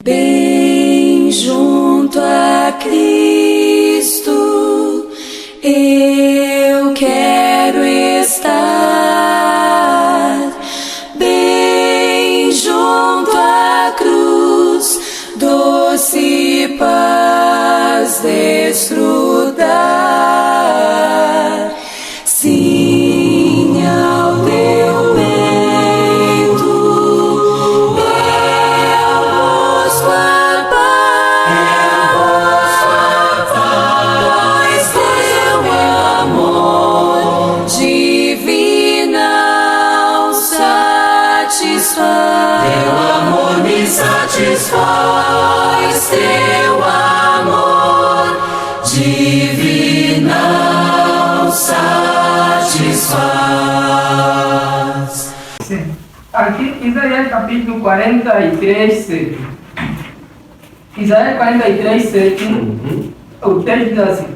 Bem junto a Cristo, eu quero estar. Bem junto à cruz, doce paz desfrutar. Sim, ao teu peito eu busco a paz, pois teu amor divino satisfaz. Teu amor me satisfaz, teu amor divino satisfaz. Sim. Aqui, Isaías capítulo 43, 7. Isaías 43, 7. O texto diz assim: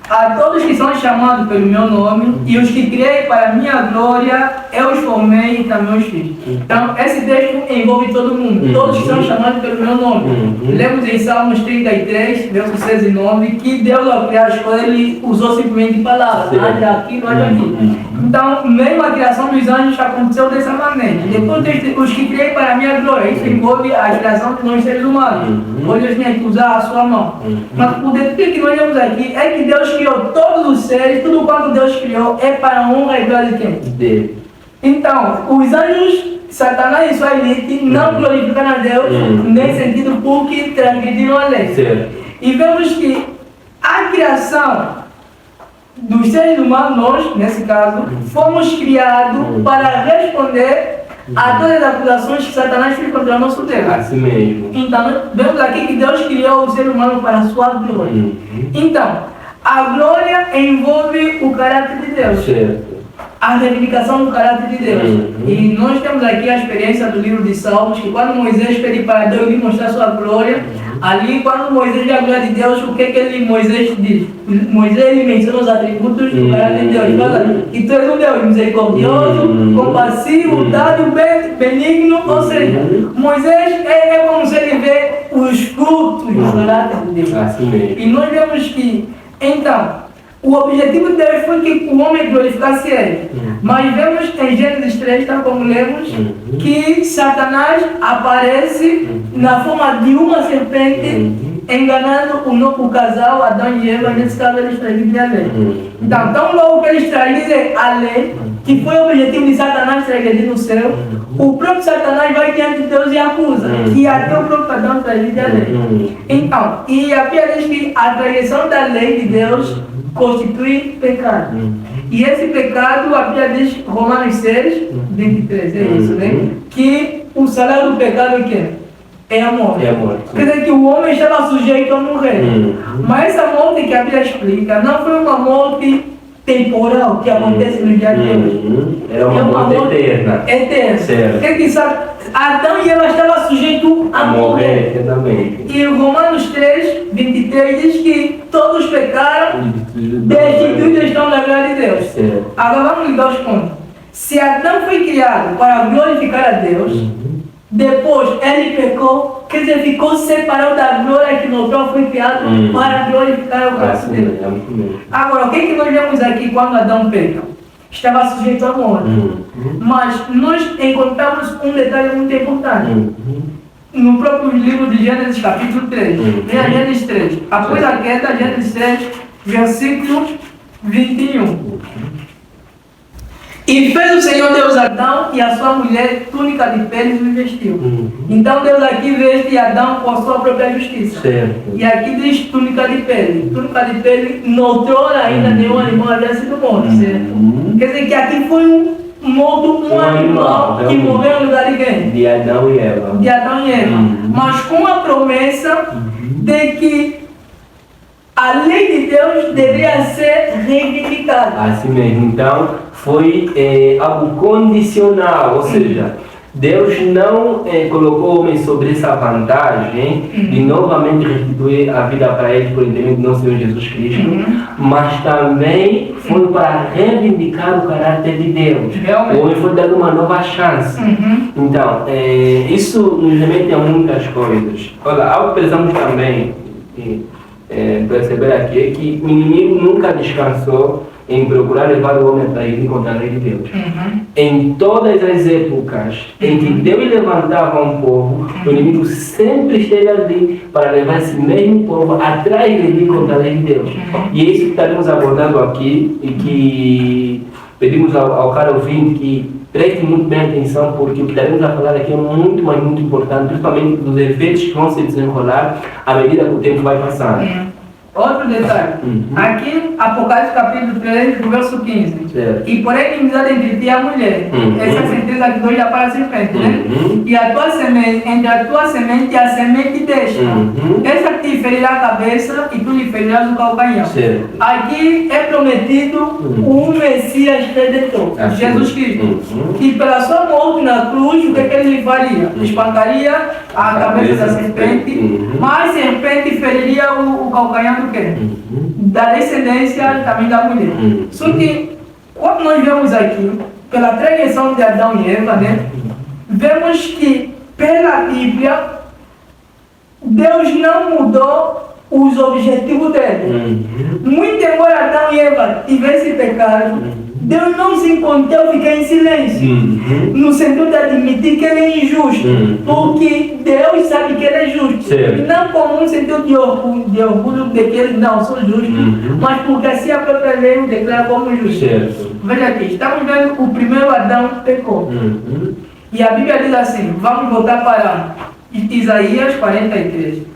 a todos que são chamados pelo meu nome e os que criei para a minha glória, eu os formei e também os fiz. Então, esse texto envolve todo mundo, todos que são chamados pelo meu nome. Lemos em Salmos 33, versos 6 e 9, que Deus, ao criar as coisas, ele usou simplesmente palavras, haja aqui, não haja aqui. Então, mesmo a criação dos anjos aconteceu dessa maneira. Depois, os que criei para a minha glória, isso envolve a criação de nós seres humanos, pois Deus tinha que usar a sua mão. Mas o detalhe que nós vemos aqui é que Deus criou todos os seres, tudo quanto Deus criou é para a honra e glória de quem? Dele. Então, os anjos, Satanás e sua elite não glorificaram a Deus nesse sentido porque transgrediram a lei. E vemos que a criação dos seres humanos, nós, nesse caso, fomos criados para responder a todas as acusações que Satanás fez contra o nosso Deus. Assim mesmo. Então, vemos aqui que Deus criou o ser humano para a sua glória. Então, a glória envolve o caráter de Deus. A reivindicação do caráter de Deus. E nós temos aqui a experiência do livro de Salmos, que quando Moisés pede para Deus lhe mostrar sua glória, ali quando Moisés vê a glória de Deus, o que Moisés diz? Moisés ele menciona os atributos do caráter de Deus. Fala que tu és um Deus misericordioso, compassivo, dável, benigno. Ou seja, Moisés é como se ele vê os frutos do caráter de Deus. Assim mesmo. E nós vemos que, então, o objetivo de Deus foi que o homem glorificasse ele. Mas vemos em Gênesis 3, tal como lemos, que Satanás aparece na forma de uma serpente, enganando o casal, Adão e Eva, nesse caso eles transmitem a lei. Então, tão logo que eles transmitem a lei, que foi o objetivo de Satanás transgredir no céu, o próprio Satanás vai diante de Deus e acusa, que até o próprio Adão transgride a lei. Então, e a Bíblia diz que a transgressão da lei de Deus constitui pecado. E esse pecado, a Bíblia diz, Romanos 6, 23, é isso, né? Que o salário do pecado é o quê? É a morte. Quer dizer que o homem estava sujeito a morrer. Mas essa morte que a Bíblia explica não foi uma morte temporal que acontece no dia de hoje. Era uma morte eterna. Eterna. Quer dizer, Adão e Eva estavam sujeitos a morrer. E Romanos 3, 23 diz que todos pecaram, destituídos estão na glória de Deus. Agora vamos ligar os pontos. Se Adão foi criado para glorificar a Deus, depois ele pecou, quer dizer, ficou separado da glória que no qual foi criado para glorificar o nosso Deus. Agora, o que nós vemos aqui quando Adão peca? Estava sujeito à morte. Mas nós encontramos um detalhe muito importante. No próprio livro de Gênesis capítulo 3. Veja Gênesis 3. Após a queda, Gênesis 3, versículo 21. E fez o Senhor Deus Adão e a sua mulher túnica de peles e o vestiu. Então Deus aqui veste Adão com a sua própria justiça. E aqui diz túnica de pele. Túnica de pele, noutrora ainda nenhum animal havia sido morto, certo? Quer dizer que aqui foi um animal que morreu no lugar de quem? De Adão e Eva. Mas com a promessa de que a lei de Deus deveria ser reivindicada. Assim mesmo. Então, foi algo condicional, ou seja, Deus não colocou o homem sobre essa vantagem de novamente restituir a vida para ele por intermédio do nosso Senhor Jesus Cristo, mas também foi para reivindicar o caráter de Deus. Realmente. O homem foi dado uma nova chance. Então, isso nos remete a muitas coisas. Olha, algo que precisamos também perceber aqui é que o inimigo nunca descansou em procurar levar o homem para ir contra a lei de Deus. Em todas as épocas em que Deus levantava um povo, o inimigo sempre esteve ali para levar esse mesmo povo atrás de ir contra a lei de Deus. E é isso que estaremos abordando aqui e que pedimos ao cara ouvinte que preste muito bem atenção, porque o que estaremos a falar aqui é muito, mas muito importante, principalmente dos efeitos que vão se desenrolar à medida que o tempo vai passando. Outro detalhe, aqui Apocalipse capítulo 3, verso 15. Certo. E porém inimizade entre ti e a mulher. Essa é a sentença que Deus dá para a serpente, né? E a tua semente, entre a tua semente e a semente desta. Esta te ferirá a cabeça e tu lhe ferirás o calcanhar. Certo. Aqui é prometido um Messias redentor, Jesus Cristo. E pela sua morte na cruz, o que ele lhe faria? Espancaria a cabeça da serpente, mas a serpente feriria o calcanhar do quê? Da descendência também da mulher. Só que, quando nós vemos aqui, pela transgressão de Adão e Eva, né, vemos que, pela Bíblia, Deus não mudou os objetivos dele. Muito embora Adão e Eva tivessem pecado, Deus não se encontrou ficar em silêncio, no sentido de admitir que ele é injusto, porque Deus sabe que ele é justo, Certo. não como um sentido de orgulho de que ele não sou justo, mas porque assim a própria lei o declara como justo. Certo. Veja aqui, estamos vendo o primeiro Adão pecou, e a Bíblia diz assim, vamos voltar para Isaías 43.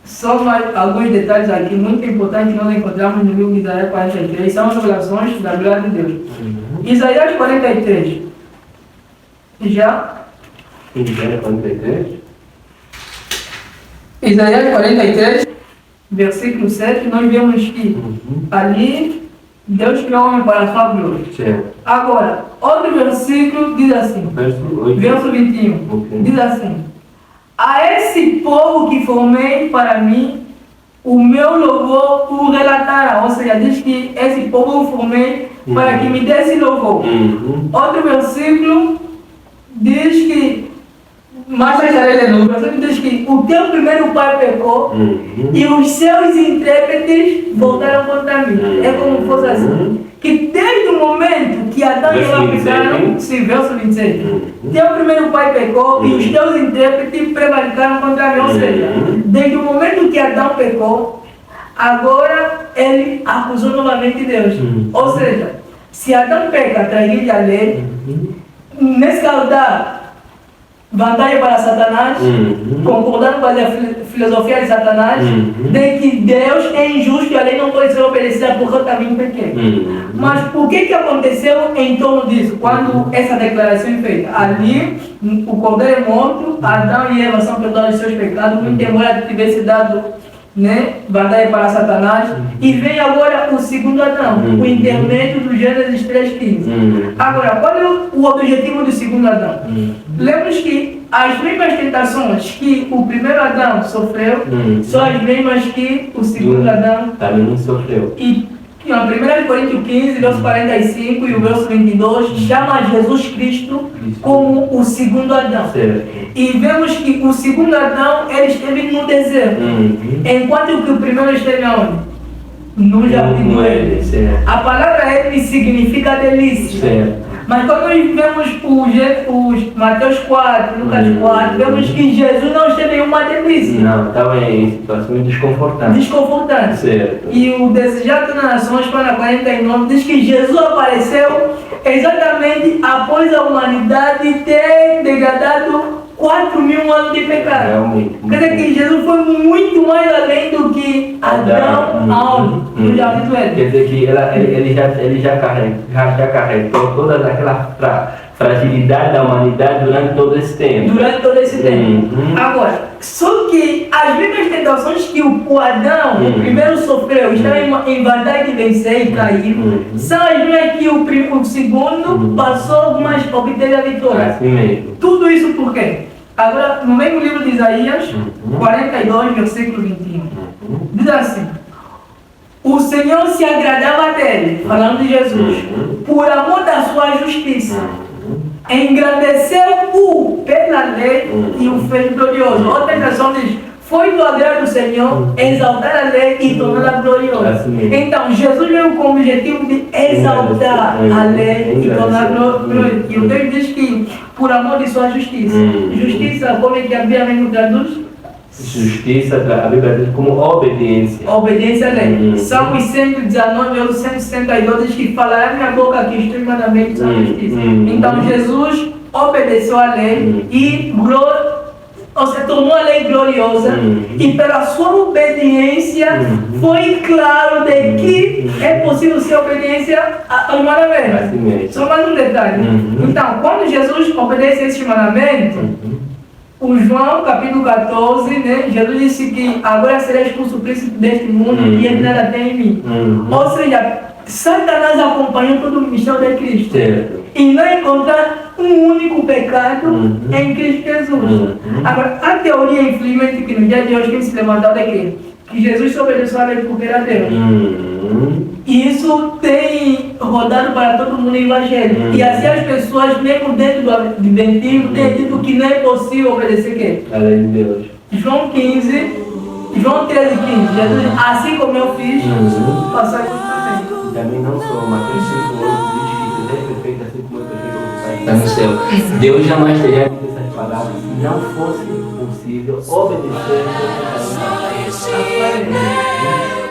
Só mais alguns detalhes aqui muito importantes que nós encontramos no livro de Isaías 43, são as revelações da glória de Deus. Isaías 43. Já? Isaías 43. Isaías 43, versículo 7, nós vemos que ali Deus criou o homem para a sua glória. Certo. Agora, outro versículo diz assim, Verso 8. verso 21, Ok. diz assim: a esse povo que formei para mim, o meu louvor o relatará. Ou seja, diz que esse povo eu formei para que me desse louvor. Outro versículo diz que, mais tarde no versículo diz que o teu primeiro pai pecou e os seus intérpretes voltaram contra mim. É como se fosse assim. Que desde o momento que Adão e Eva pecaram, sim, verso 27, teu primeiro pai pecou e os teus intérpretes prevaricaram contra mim. Ou seja, desde o momento que Adão pecou, agora ele acusou novamente Deus. Ou seja, se Adão peca, traiu a lei, nesse caso dá vantagem para Satanás, concordando com a filosofia de Satanás, de que Deus é injusto e a lei não pode ser obedecida porque eu também pequei. Mas o que aconteceu em torno disso? Quando essa declaração é feita? Ali, o cordeiro é morto, Adão e Eva são perdoados dos seus pecados, muito embora tivesse dado, né, vantagem para Satanás, e vem agora o segundo Adão, o intermédio do Gênesis 3:15. Agora, qual é o objetivo do segundo Adão? Lembramos que as mesmas tentações que o primeiro Adão sofreu são as mesmas que o segundo Adão também não sofreu. e a 1 Coríntios 15, verso 45 e o verso 22 chama Jesus Cristo como o segundo Adão. Certo. E vemos que o segundo Adão ele esteve no deserto, enquanto que o primeiro esteve onde? No jardim do Éden. Certo. A palavra Éden significa delícia. Certo. Mas quando nós vemos os Mateus 4, Lucas 4, vemos que Jesus não esteve em uma delícia. Não, estava em situações desconfortáveis. Desconfortante. Certo. E o Desejado das Nações, para 49, diz que Jesus apareceu exatamente após a humanidade ter degradado 4.000 anos de pecado. Realmente. Quer dizer que Jesus foi muito mais além do que Adão aonde? No jardim do Éden. Quer dizer que ele já carregou todas aquelas fragilidade da humanidade durante todo esse tempo. Durante todo esse tempo. Uhum. Agora, só que as mesmas tentações que o Adão, o primeiro sofreu, estava em vontade de vencer e cair, são as mesmas que o segundo passou, mas obteve a vitória. Assim mesmo. Tudo isso por quê? Agora, no mesmo livro de Isaías, 42, versículo 21, diz assim: o Senhor se agradava dele, falando de Jesus, por amor da sua justiça. Engrandeceu-o pela lei e o fez glorioso. Outra versão diz: foi do agrado do Senhor exaltar a lei e torná-la gloriosa. Então, Jesus veio com o objetivo de exaltar a lei e torná-la gloriosa. E o texto diz que por amor de sua justiça. Justiça, como é que a Bíblia mesmo traduz? Justiça, a Bíblia diz como obediência. Obediência à lei. Salmos 119 ou 162 diz que falará minha boca aqui extremamente da justiça. Então Jesus obedeceu à lei e ou seja, tornou a lei gloriosa e pela sua obediência foi claro de que é possível ser obediência aos mandamentos. Assim Só mais um detalhe. Então, quando Jesus obedece a esse mandamento, o João, capítulo 14, né, Jesus disse que agora será expulso o príncipe deste mundo e ele nada tem em mim. Ou seja, Satanás acompanhou todo o ministério de Cristo. Certo. E não encontrar um único pecado em Cristo Jesus. Agora, a teoria, infelizmente, que no dia de hoje tem se levantado é que Jesus só obedeceu a lei porque era Deus. E isso tem rodado para todo mundo evangélico. E assim as pessoas, mesmo dentro do Adventismo, têm dito que não é possível obedecer quê? A lei de Deus. João 13, 15. Jesus diz: assim como eu fiz, façam isso também. Também não sou, Mateus 5,8 diz que Deus é perfeito assim como é perfeito o Pai está no céu. Deus jamais teria dito essas palavras se não fosse possível obedecer a